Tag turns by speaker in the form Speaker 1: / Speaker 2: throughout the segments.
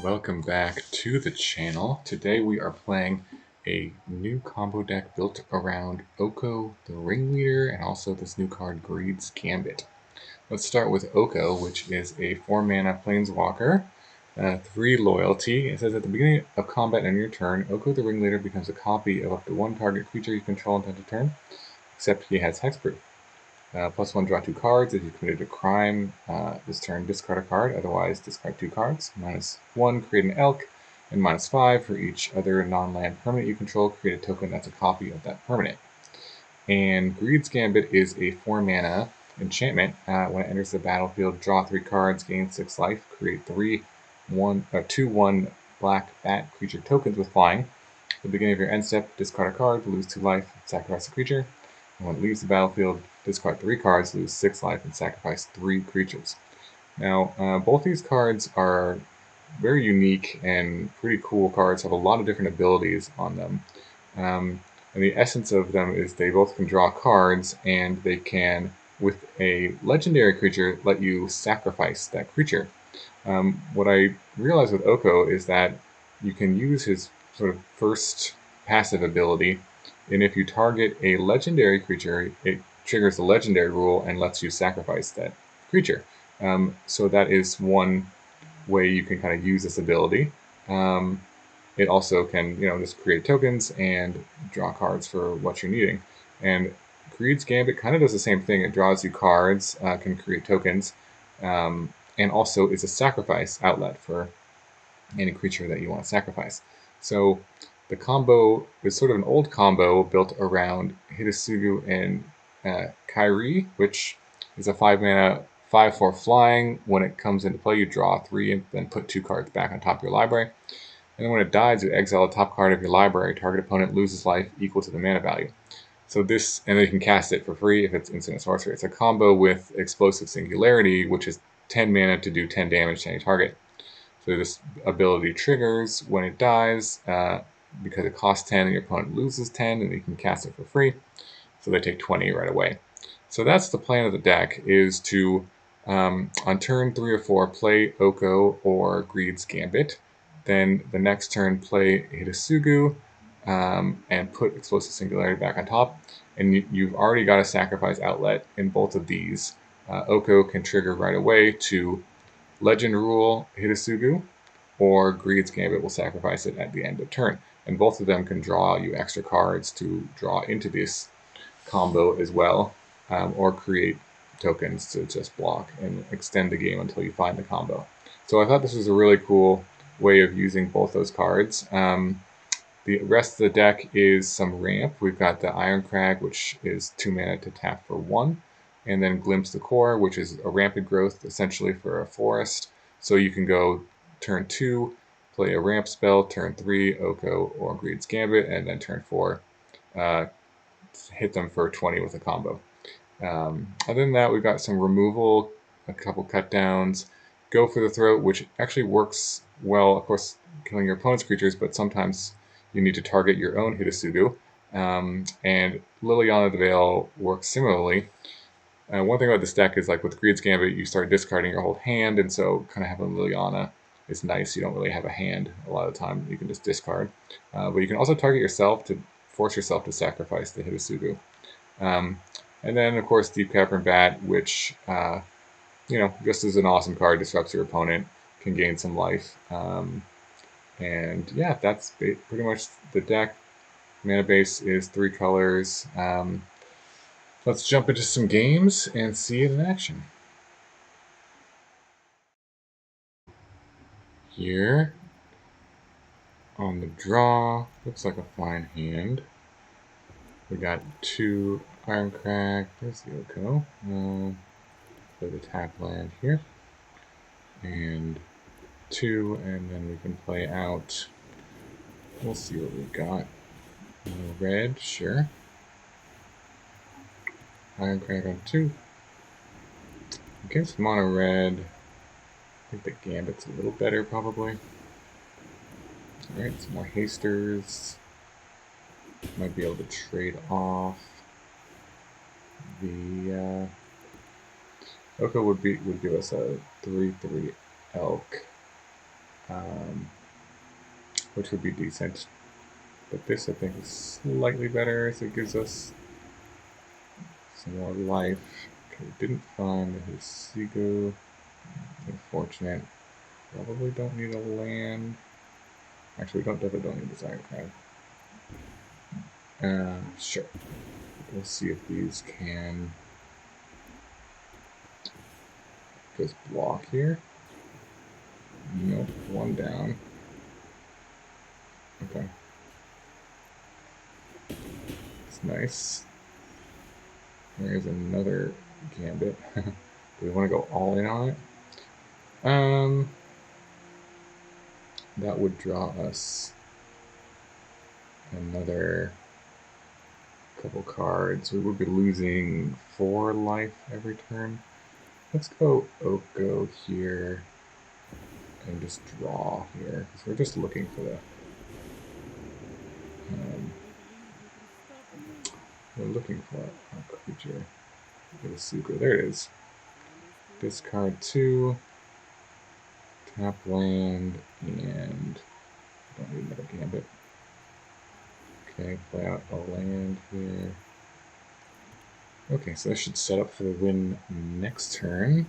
Speaker 1: welcome back to the channel. Today we are playing a new combo deck built around Oko, the Ringleader, and also this new card, Greed's Gambit. Let's start with Oko, which is a 4-mana Planeswalker, 3 loyalty. It says at the beginning of combat and your turn, Oko the Ringleader becomes a copy of up to one target creature you control until end of turn, except he has hexproof. +1, draw 2 cards. If you committed a crime this turn, discard a card. Otherwise, discard 2 cards. -1, create an elk. And -5 for each other non-land permanent you control. Create a token that's a copy of that permanent. And Greed's Gambit is a 4-mana enchantment. When it enters the battlefield, draw 3 cards, gain 6 life. Create 2/1 black bat creature tokens with flying. At the beginning of your end step, discard a card, lose 2 life, sacrifice a creature. And when it leaves the battlefield, discard 3 cards, lose 6 life, and sacrifice 3 creatures. Now, both these cards are very unique and pretty cool cards, have a lot of different abilities on them. And the essence of them is they both can draw cards, and they can, with a legendary creature, let you sacrifice that creature. What I realized with Oko is that you can use his sort of first passive ability, and if you target a legendary creature, it triggers the legendary rule and lets you sacrifice that creature. So that is one way you can kind of use this ability. It also can, just create tokens and draw cards for what you're needing. And Greed's Gambit kind of does the same thing. It draws you cards, can create tokens, and also is a sacrifice outlet for any creature that you want to sacrifice. So the combo is sort of an old combo built around Hidetsugu and Kairi, which is a 5-mana 5/4 flying. When it comes into play, you draw 3 and then put 2 cards back on top of your library. And then when it dies, you exile the top card of your library. Target opponent loses life equal to the mana value. So this, and then you can cast it for free if it's instant sorcery. It's a combo with Explosive Singularity, which is 10 mana to do 10 damage to any target. So this ability triggers when it dies, because it costs 10 and your opponent loses 10, and you can cast it for free. So they take 20 right away. So that's the plan of the deck, is to, on turn 3 or 4, play Oko or Greed's Gambit. Then the next turn, play Hidetsugu, and put Explosive Singularity back on top. And you've already got a sacrifice outlet in both of these. Oko can trigger right away to Legend Rule Hidetsugu, or Greed's Gambit will sacrifice it at the end of turn. And both of them can draw you extra cards to draw into this combo as well, or create tokens to just block and extend the game until you find the combo. So I thought this was a really cool way of using both those cards. The rest of the deck is some ramp. We've got the Irencrag, which is 2 mana to tap for 1. And then Glimpse the Core, which is a rampant growth, essentially for a forest. So you can go turn 2, play a ramp spell, turn 3, Oko or Greed's Gambit, and then turn 4, hit them for 20 with a combo. Other than that, we've got some removal, a couple cut downs, Go for the Throat, which actually works well, of course, killing your opponent's creatures, but sometimes you need to target your own Hidetsugu. And Liliana the Veil works similarly. One thing about this deck is, like with Greed's Gambit, you start discarding your whole hand, and so kind of having Liliana is nice. You don't really have a hand a lot of the time. You can just discard. But you can also target yourself to force yourself to sacrifice the Hidetsugu. And then, of course, Deep-Cavern Bat, which, just as an awesome card, disrupts your opponent, can gain some life. And yeah, that's pretty much the deck. Mana base is 3 colors. Let's jump into some games and see it in action. Here, on the draw, looks like a fine hand. We got 2 Irencrag. There's the Oko. Play the tap land here. And 2, and then we can play out. We'll see what we got. Red, sure. Irencrag on 2. Against mono red, I think the Gambit's a little better, probably. Alright, some more hasters. Might be able to trade off. The Oko would give us a 3/3 elk. which would be decent. But this, I think, is slightly better, as it gives us some more life. Okay, we didn't find the Hidetsugu. Unfortunate. Probably don't need a land. Actually, we definitely don't need this Irencrag. Sure. We'll see if these can just block here. Nope, one down. Okay. It's nice. There's another Gambit. Do we want to go all in on it? That would draw us another couple cards. We would be losing 4 life every turn. Let's go Oko here and just draw here, because we're just looking for the we're looking for a creature. Hidetsugu. There it is. Discard 2, tap land, and don't need another Gambit. Okay, play out a land here. Okay, so that should set up for the win next turn.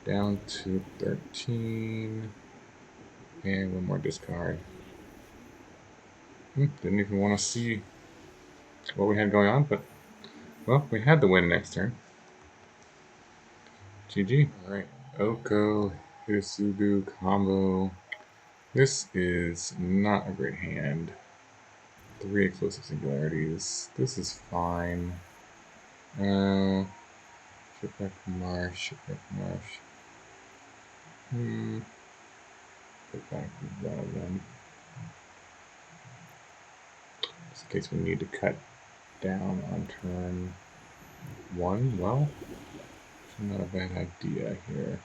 Speaker 1: Down to 13. And one more discard. Didn't even want to see what we had going on, but, well, we had the win next turn. GG. Alright, Oko, Hidetsugu combo. This is not a great hand. 3 Explosive Singularities. This is fine. Shipwreck Marsh. Put back one of them. Just in case we need to cut down on turn 1. Well, it's not a bad idea here.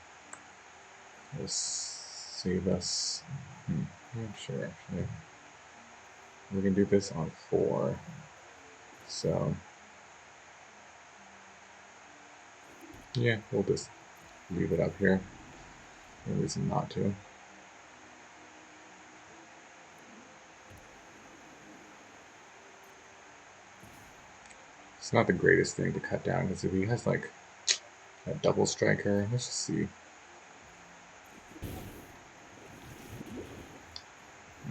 Speaker 1: It'll save us. I'm not sure, actually. We can do this on 4. So, yeah, we'll just leave it up here. No reason not to. It's not the greatest thing to cut down, because if he has like a double striker, let's just see.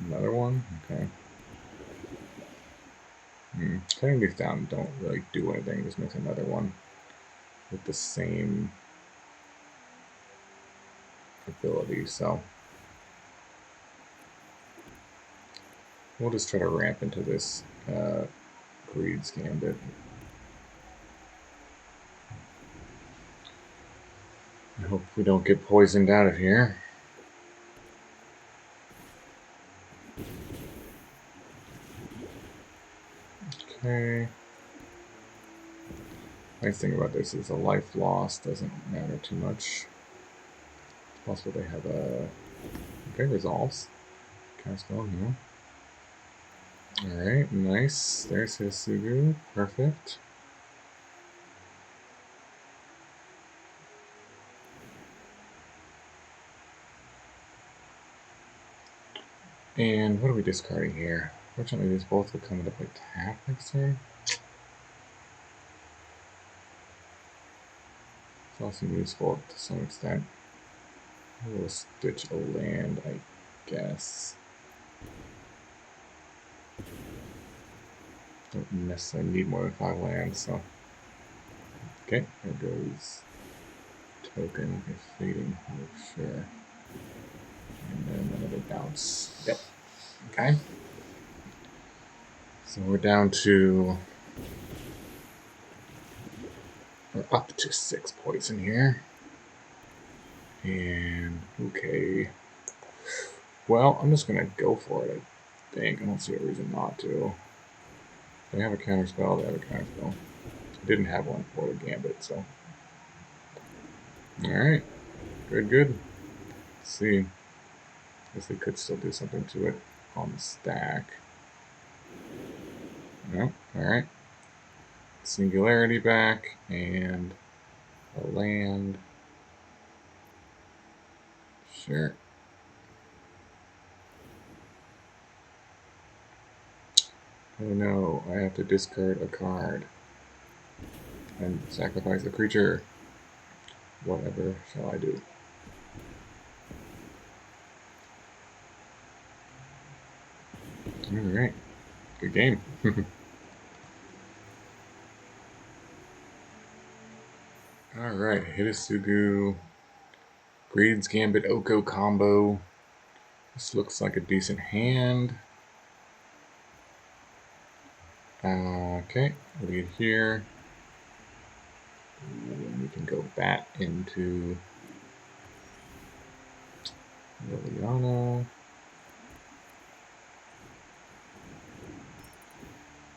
Speaker 1: Another one? Okay. Cutting these down don't really do anything, just makes another one with the same ability, so we'll just try to ramp into this Greed's Gambit. I hope we don't get poisoned out of here. Okay. Nice thing about this is a life loss doesn't matter too much. It's possible they have a... Okay, resolves. Cast spell here. Alright, nice. There's Hidetsugu. Perfect. And what are we discarding here? Fortunately, these both will come into play tap next turn. It's also useful to some extent. We'll stitch a land, I guess. Don't necessarily need more than 5 lands, so. Okay, there goes token. It's fading for sure. And then another bounce. Yep. Okay. So we're down to... We're up to 6 poison here. And, okay. Well, I'm just gonna go for it, I think. I don't see a reason not to. They have a counterspell, they have a counterspell. I didn't have one for the Gambit, so. Alright. Good, good. Let's see. I guess they could still do something to it on the stack. No, alright. Singularity back, and a land. Sure. Oh no, I have to discard a card and sacrifice a creature. Whatever shall I do? Alright, good game. Alright, Hidetsugu, Greed's Gambit, Oko combo. This looks like a decent hand. Okay, lead here. And we can go bat into Liliana.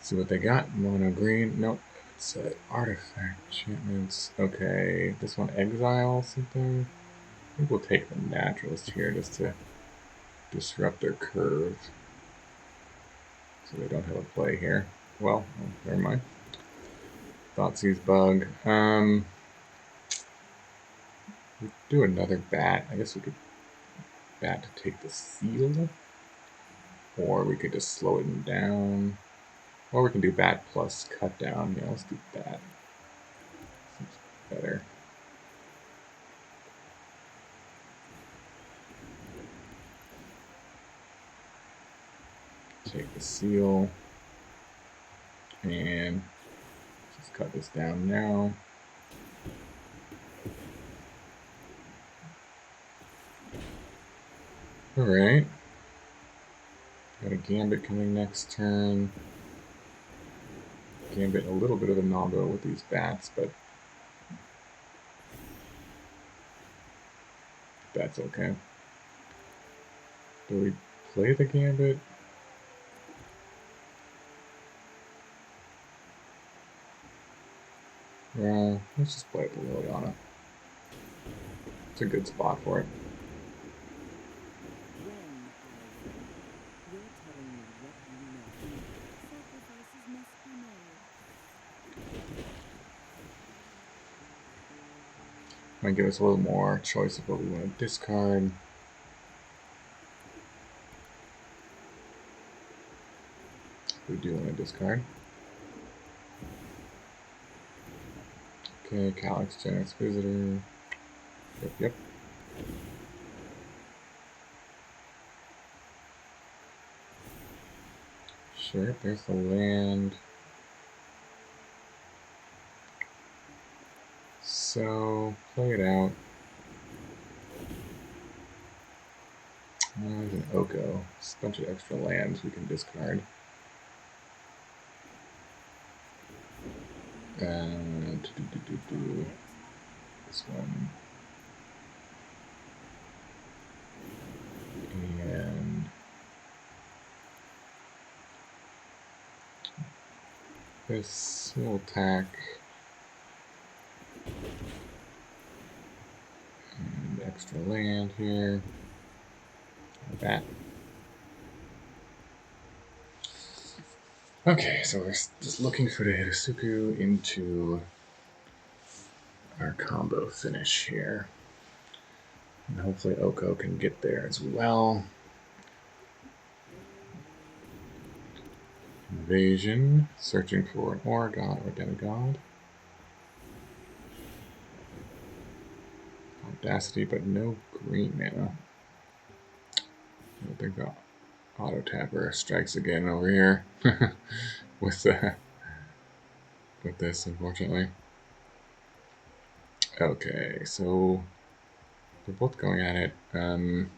Speaker 1: See what they got. Mono green. Nope. It's artifact enchantments. Okay, this one exile something. I think we'll take the naturalist here just to disrupt their curve. So they don't have a play here. Well, never mind. Thoughtseize bug. We do another bat. I guess we could bat to take the seal. Or we could just slow it down. Or we can do bat plus cut down. Yeah, let's do bat. Seems better. Take the seal. And just cut this down now. Alright. Got a Gambit coming next turn. Gambit a little bit of a no-go with these bats, but that's okay. Do we play the Gambit? Well, let's just play the Liliana. It's a good spot for it. Might give us a little more choice of what we want to discard. We do want to discard. Okay, Calyx Generous Visitor. Yep. Sure, there's the land. So, play it out. There's an Oko. Just a bunch of extra lands we can discard. And this one. And this will attack. And extra land here. Bat. Okay, so we're just looking for the Hidetsugu into our combo finish here. And hopefully Oko can get there as well. Invasion, searching for an Aura God or Demigod. Audacity, but no green mana. I don't think the Auto Tapper strikes again over here with this, unfortunately. Okay, so they're both going at it. Definitely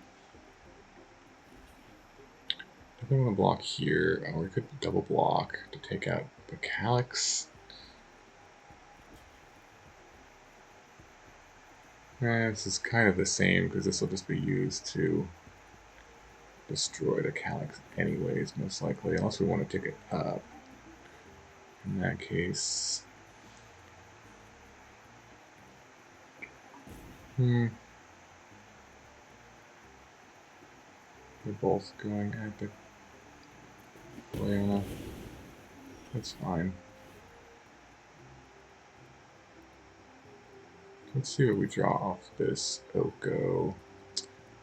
Speaker 1: want to block here. Or we could double block to take out the Calyx. This is kind of the same because this will just be used to destroy the Calyx anyways, most likely, unless we want to take it up. In that case, they're both going at the Liliana. That's fine. Let's see what we draw off this Oko.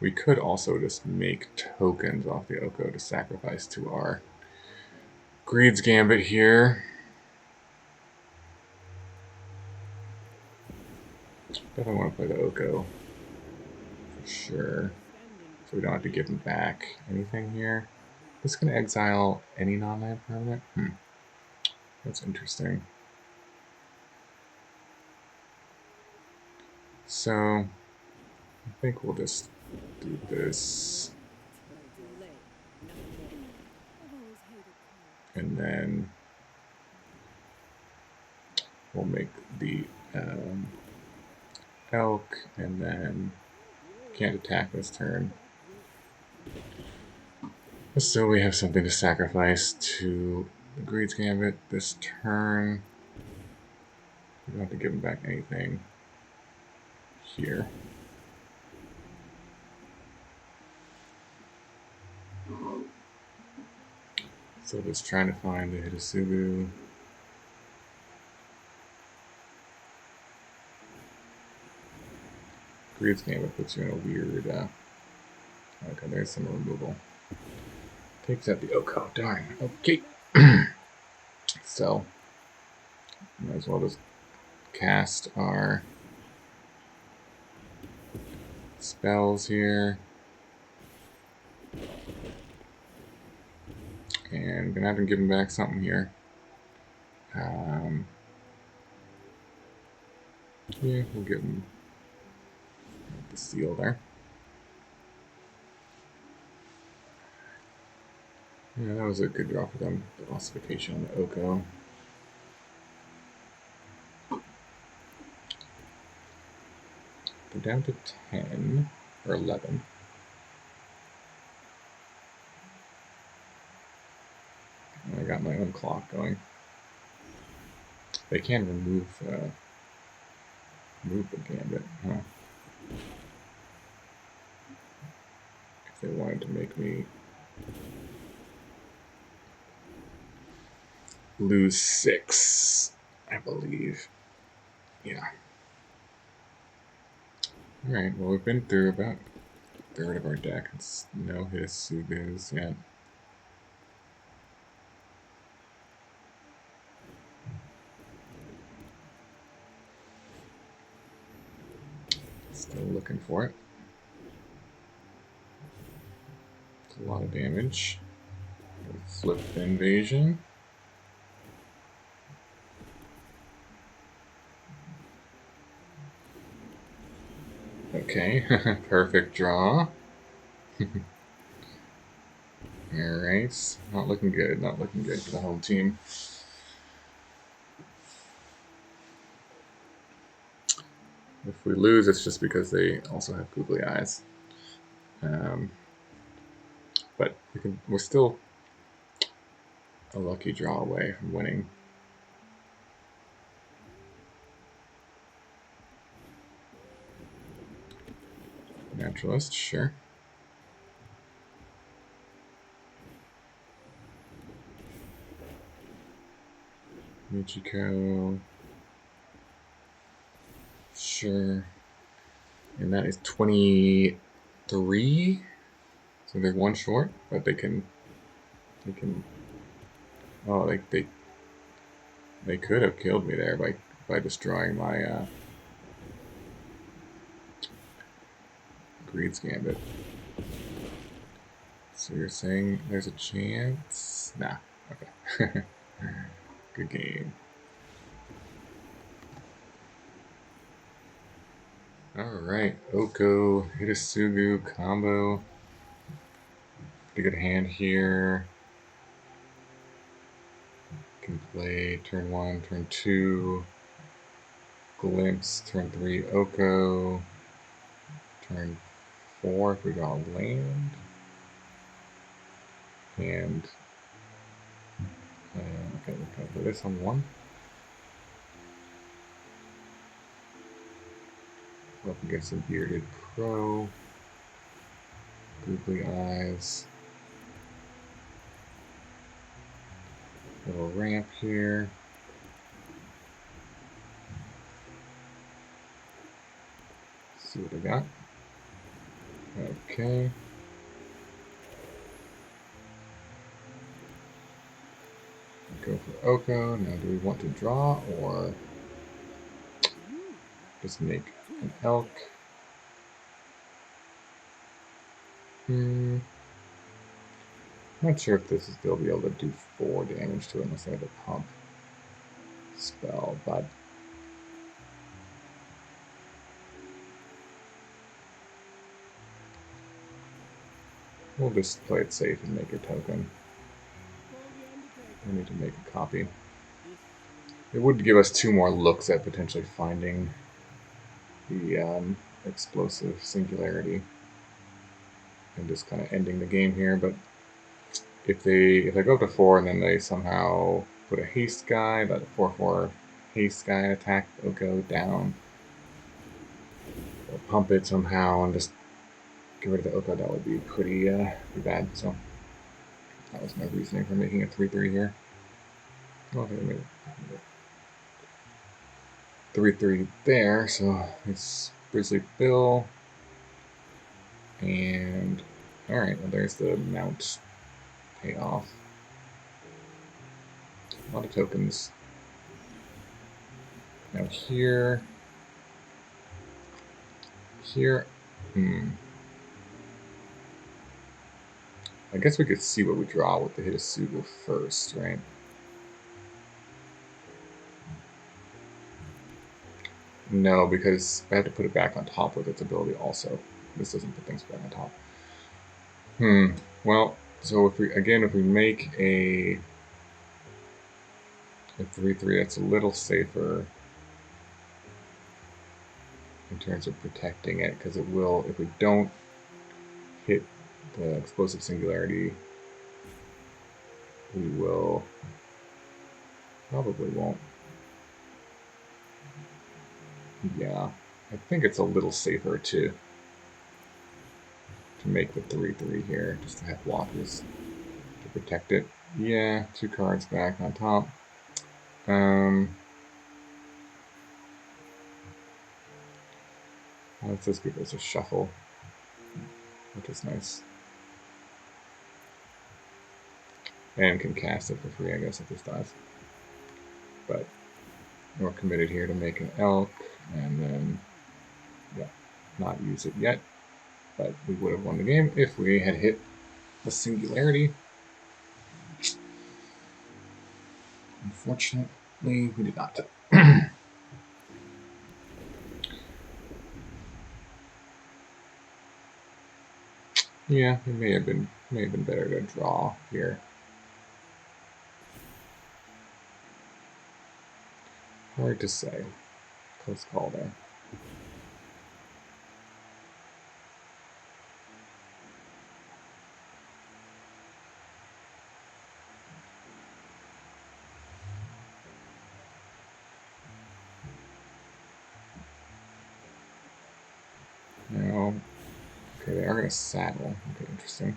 Speaker 1: We could also just make tokens off the Oko to sacrifice to our Greed's Gambit here. Definitely want to play the Oko for sure, so we don't have to give him back anything here. This can exile any non-land permanent. That's interesting. So I think we'll just do this, and then we'll make the elk, and then can't attack this turn. But still, we have something to sacrifice to the Greed's Gambit this turn. We don't have to give him back anything here. So just trying to find the Hidetsugu. Greed's Gambit puts you in a weird... okay, there's some removal. Takes out the Oko. Darn. Okay. So, might as well just cast our spells here. And gonna have to give him back something here. Yeah, we'll give him the seal there. Yeah, that was a good draw for them. The ossification on the Oko. They're down to 10 or 11. I got my own clock going. They can remove the Gambit, huh? If they wanted to make me lose 6, I believe. Yeah. Alright, well, we've been through about a third of our deck. It's no Hidetsugus yet. Still looking for it. It's a lot of damage. Flip the invasion. Okay, perfect draw. Alright, not looking good, not looking good for the home team. If we lose, it's just because they also have googly eyes. But we're still a lucky draw away from winning. Naturalist, sure. Michiko, sure. And that is 23. So they're one short, but they can. Oh, they could have killed me there by destroying my Greed's Gambit. So you're saying there's a chance? Nah. Okay. Good game. Alright, Oko, Hidetsugu combo. Pretty good hand here. Can play turn 1, turn 2. Glimpse, turn 3, Oko. Turn 4 if we draw land. And okay, we can put this on 1. Up against a bearded pro. Googly eyes. Little ramp here. See what I got. Okay. Go for Oko. Now, do we want to draw or just make an elk? Not sure if they'll be able to do 4 damage to it unless I have a pump spell, but we'll just play it safe and make a token. I need to make a copy. It would give us 2 more looks at potentially finding the Explosive Singularity and just kind of ending the game here, but if I go up to 4 and then they somehow put a haste guy, that 4/4 haste guy attack Oko down, or pump it somehow and just get rid of the Oko, that would be pretty bad. So that was my reasoning for making a 3/3 here. Okay, I made it 3/3 there, so it's Grizzly Bill. And alright, well, there's the mount payoff. A lot of tokens. Now here, I guess we could see what we draw with the Hidetsugu first, right? No, because I had to put it back on top with its ability also. This doesn't put things back on top. Well, so if we make a 3/3, that's a little safer in terms of protecting it, because it will, if we don't hit the Explosive Singularity, we will probably won't. Yeah, I think it's a little safer to make the 3/3 here, just to have blockers to protect it. Yeah, 2 cards back on top. Let's just give this a shuffle, which is nice. And can cast it for free, I guess, if this dies. But we're committed here to make an elk, and then, yeah, not use it yet. But we would have won the game if we had hit the Singularity. Unfortunately, we did not. Yeah, it may have been better to draw here. Hard to say. Close call there. Now, okay, they are going to saddle. Okay, interesting.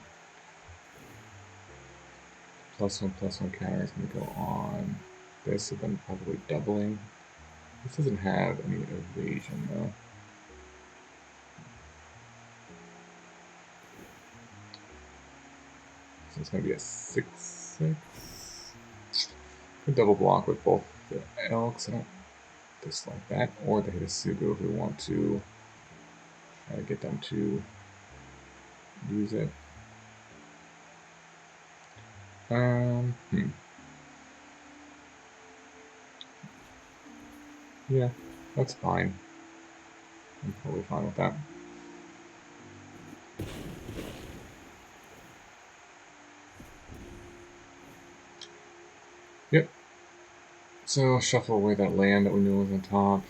Speaker 1: +1/+1 counter is going to go on this, so then probably doubling. This doesn't have any evasion though. So it's going to be a 6/6. Could double block with both the elks. I don't dislike that, or the Hidetsugu if we want to try to get them to use it. Yeah, that's fine. I'm totally fine with that. Yep. So shuffle away that land that we knew was on top.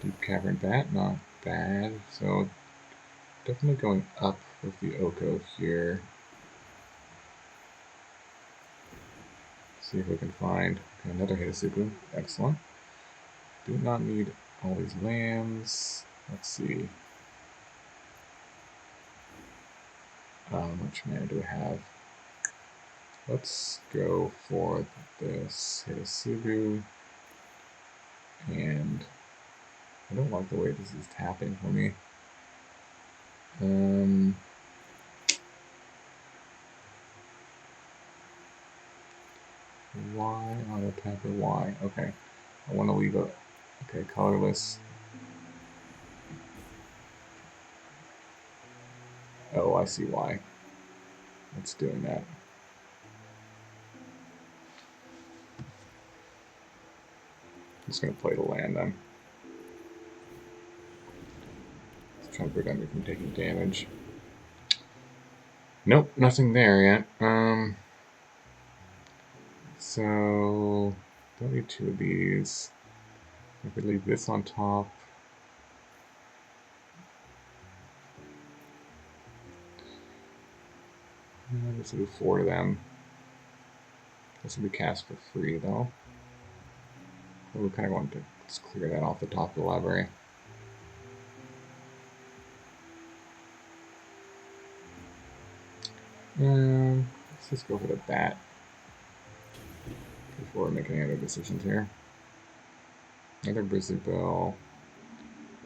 Speaker 1: Deep-Cavern Bat, not bad. So definitely going up with the Oko here. See if we can find another Hidetsugu. Excellent. Do not need all these lands. Let's see. How much mana do we have? Let's go for this Hidetsugu. And I don't like the way this is tapping for me. Y, auto attacker Y. Okay. I want to leave a... Okay, colorless. Oh, I see why. It's doing that. I'm just going to play the land then. Just trying to prevent me from taking damage. Nope, nothing there yet. So don't need two of these. I could leave this on top. This will do 4 to them. This will be cast for free though. We kind of want to just clear that off the top of the library. Let's just go for the bat before we make any other decisions here. Another Grizzly Bill,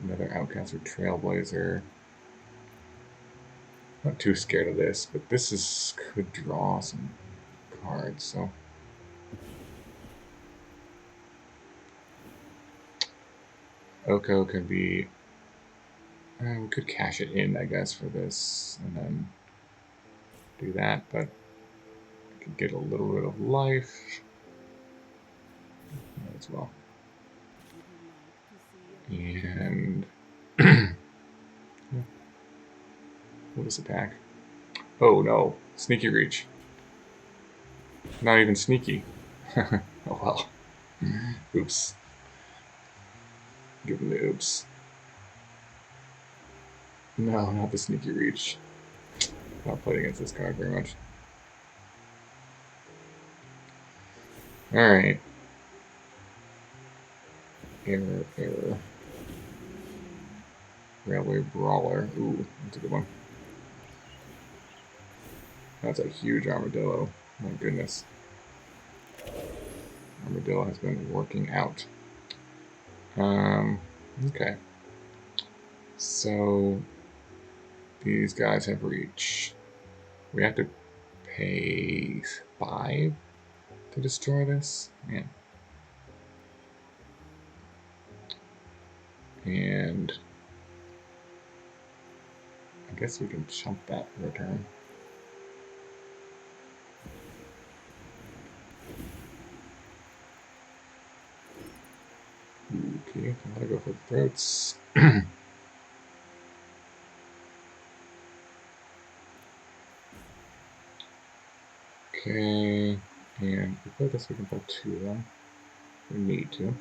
Speaker 1: another Outcaster Trailblazer. Not too scared of this, but this could draw some cards, so. Oko could be. We could cash it in, I guess, for this, and then do that, but I could get a little bit of life as well. And what does attack? Oh no, Sneaky Reach. Not even sneaky. Oh well. Oops. Give him the oops. No, not the Sneaky Reach. Not played against this card very much. Alright. Error. Railway Brawler. Ooh, that's a good one. That's a huge armadillo. My goodness. Armadillo has been working out. Okay. So these guys have reach. We have to pay 5 to destroy this? Man. And I guess we can chump that return. Okay, I'm gonna go for the throats. Okay, and if we play this, we can pull 2 of them. We need to.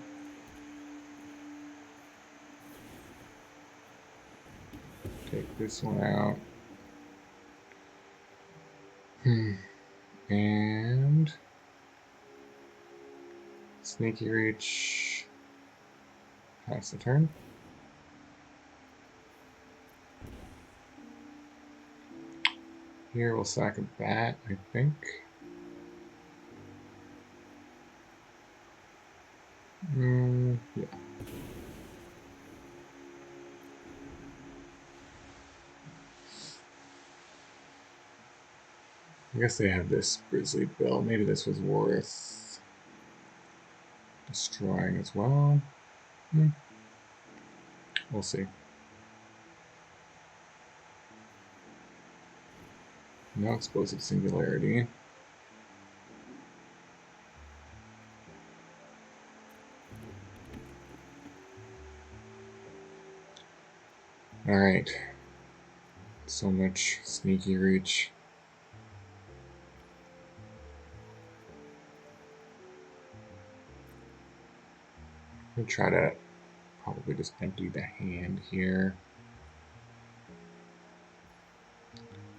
Speaker 1: Take this one out. And Sneaky Reach. Pass the turn. Here we'll sack a bat, I think. Yeah. I guess they have this Grizzly Bill. Maybe this was worth destroying as well. We'll see. No Explosive Singularity. Alright. So much Sneaky Reach. I'm going to try to probably just empty the hand here.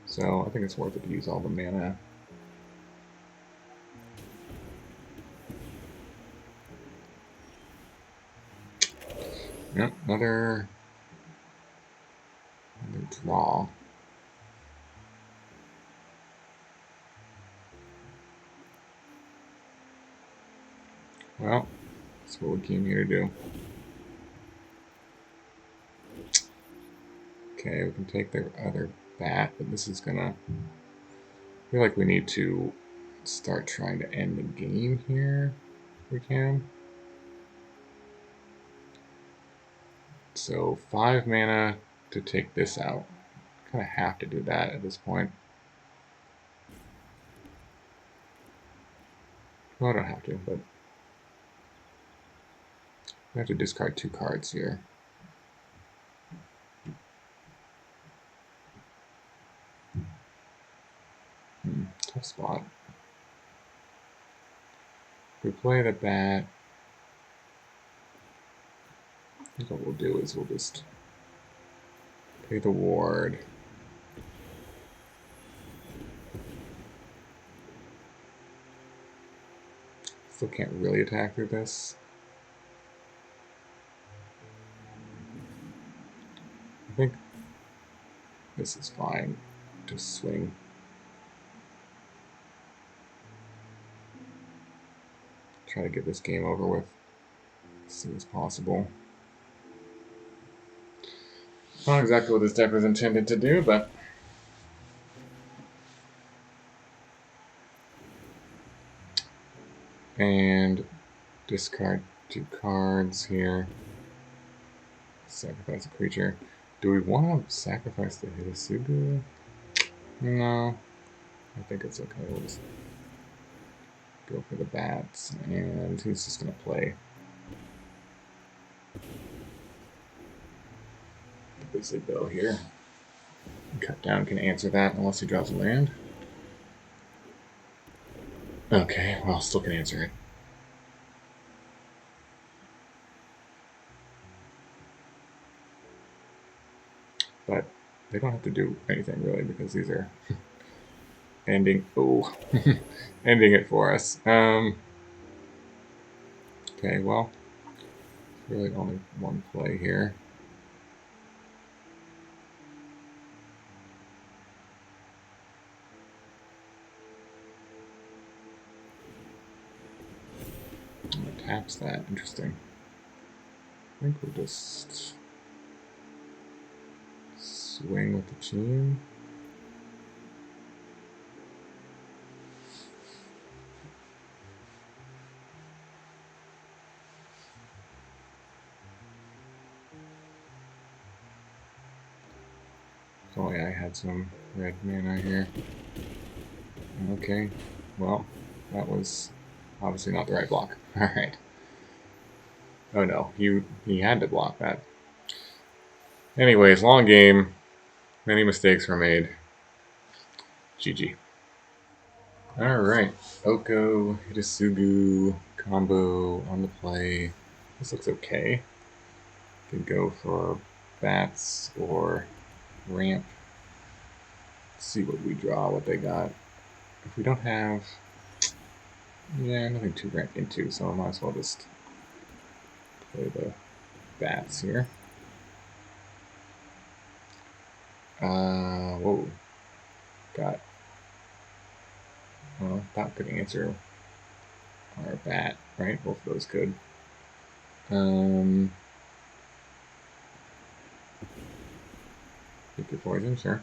Speaker 1: So I think it's worth it to use all the mana. Yep, another draw. Well, that's what we came here to do. Okay, we can take their other bat, but this is gonna... I feel like we need to start trying to end the game here if we can. So 5 mana to take this out. Kind of have to do that at this point. Well, I don't have to, but I have to discard 2 cards here. Tough spot. If we play the bat, I think what we'll do is we'll just pay the ward. Still can't really attack through this. I think this is fine to swing. Try to get this game over with as soon as possible. Not exactly what this deck was intended to do, but and discard 2 cards here. Sacrifice a creature. Do we want to sacrifice the Hidetsugu? No. I think it's okay. We'll just go for the bats, and he's just going to play the Blizzard Bill here. Cut down can answer that unless he draws a land. Okay, well, still can answer it. But they don't have to do anything really because these are ending. Oh, ending it for us. Okay, well, really only one play here. Taps that. Interesting. I think we'll just swing with the team. If only I had some red mana here. Okay, well, that was obviously not the right block. Alright. Oh no, he had to block that. Anyways, long game. Many mistakes were made. GG. Alright, Oko, Hidetsugu combo on the play. This looks okay. Could go for bats or ramp. Let's see what we draw, what they got. If we don't have... yeah, nothing to ramp into, so I might as well just play the bats here. Whoa. Got... well, that could answer our bat, right? Both of those could. Pick your poison, sure.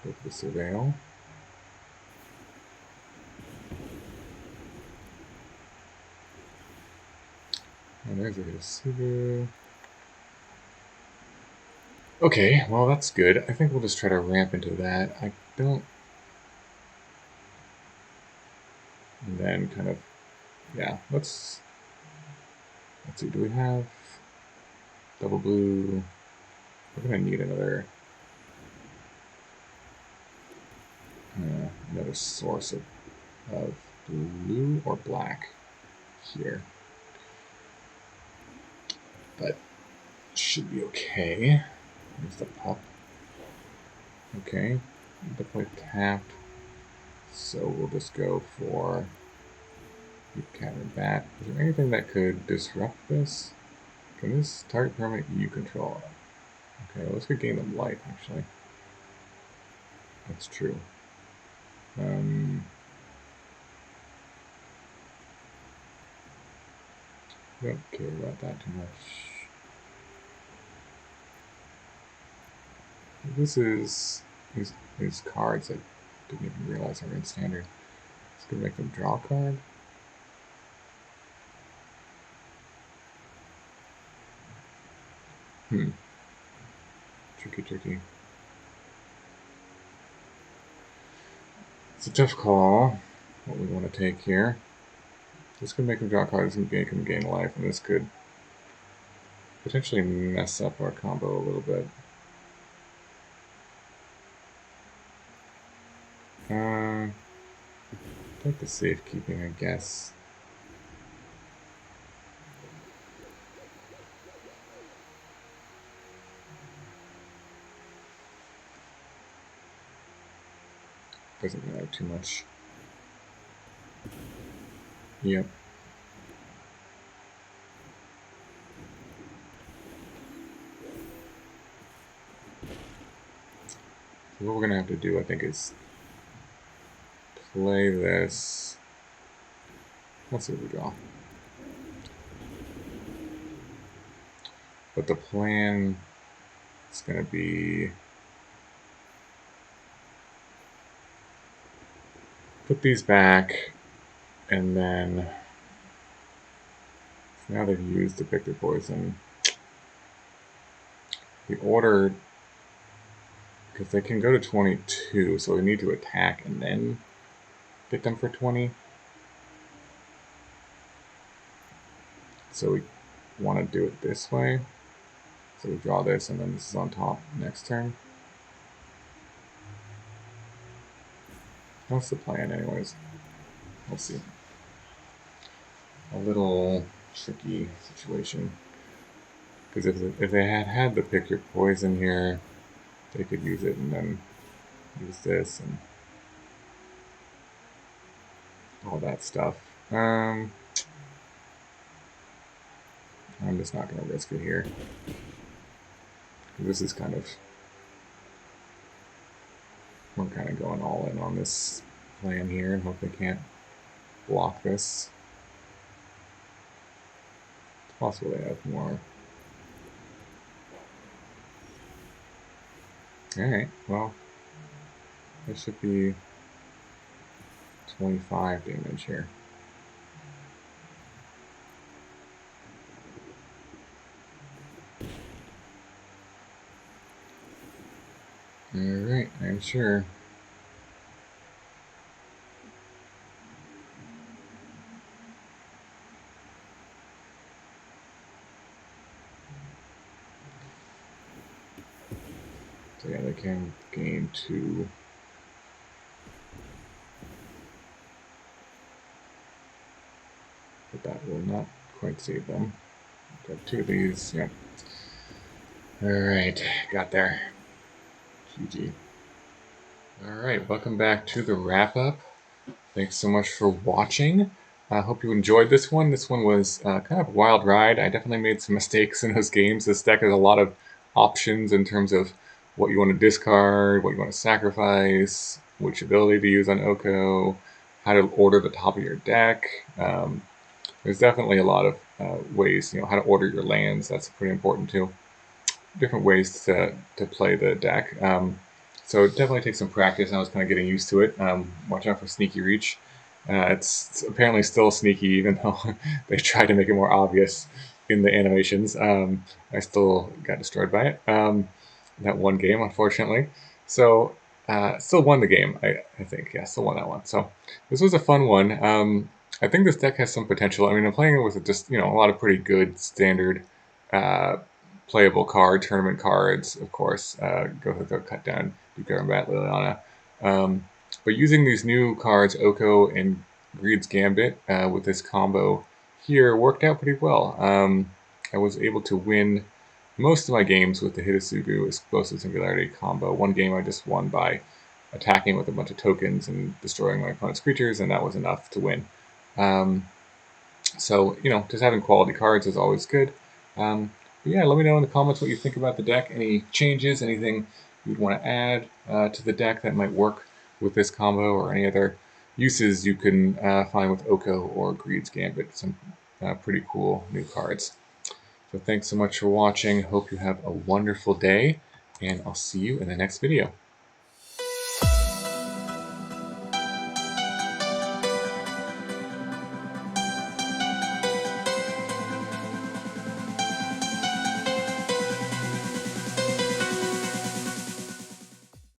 Speaker 1: Go for the Surveil. And there's a Hidetsugu. Okay, well that's good. I think we'll just try to ramp into that. I don't... and then kind of... yeah, let's see, do we have double blue? We're going to need another source of blue or black here. But should be okay. There's the pup. Okay, the play tapped. So we'll just go for Deep-Cavern Bat. Is there anything that could disrupt this? Can this target permanent you control? Okay, let's go gain them life, actually. That's true. Don't care about that too much. This is these cards I didn't even realize are in standard. It's gonna make them draw a card. Tricky. It's a tough call. What we want to take here. This could make him draw cards and make him gain life, and this could potentially mess up our combo a little bit. Take the safekeeping, I guess. Doesn't matter too much. Yep. So what we're gonna have to do, I think, is play this. Let's see what we draw. But the plan is gonna be put these back, and then now they've used to pick their poison. The order, because they can go to 22, so we need to attack and then get them for 20. So we want to do it this way. So we draw this, and then this is on top next turn. What's the plan, anyways? We'll see. A little tricky situation. Because if they had the pick your poison here, they could use it and then use this and all that stuff. I'm just not going to risk it here. This is kind of... We're kind of going all in on this plan here and hope they can't block this. It's possible they have more. Alright, well, there should be 25 damage here. Alright, I'm sure. So yeah, they can gain 2. But that will not quite save them. Got 2 of these, yeah. Alright, got there. GG. Alright, welcome back to the wrap-up. Thanks so much for watching. I hope you enjoyed this one. This one was kind of a wild ride. I definitely made some mistakes in those games. This deck has a lot of options in terms of what you want to discard, what you want to sacrifice, which ability to use on Oko, how to order the top of your deck. There's definitely a lot of ways, how to order your lands. That's pretty important too. Different ways to play the deck. So it definitely takes some practice. I was kind of getting used to it. Watch out for Sneaky Reach. It's apparently still sneaky, even though they tried to make it more obvious in the animations. I still got destroyed by it. That one game, unfortunately. So still won the game, I think. Yeah, still won that one. So this was a fun one. I think this deck has some potential. I mean, I'm playing it with just a lot of pretty good standard playable tournament cards, of course. Go Cut Down, Deep-Cavern Bat, Liliana. But using these new cards, Oko and Greed's Gambit, with this combo here, worked out pretty well. I was able to win most of my games with the Hidetsugu Explosive Singularity combo. One game I just won by attacking with a bunch of tokens and destroying my opponent's creatures, and that was enough to win. So, just having quality cards is always good. But yeah, let me know in the comments what you think about the deck. Any changes, anything you'd want to add to the deck that might work with this combo, or any other uses you can find with Oko or Greed's Gambit. Some pretty cool new cards. So thanks so much for watching. Hope you have a wonderful day, and I'll see you in the next video.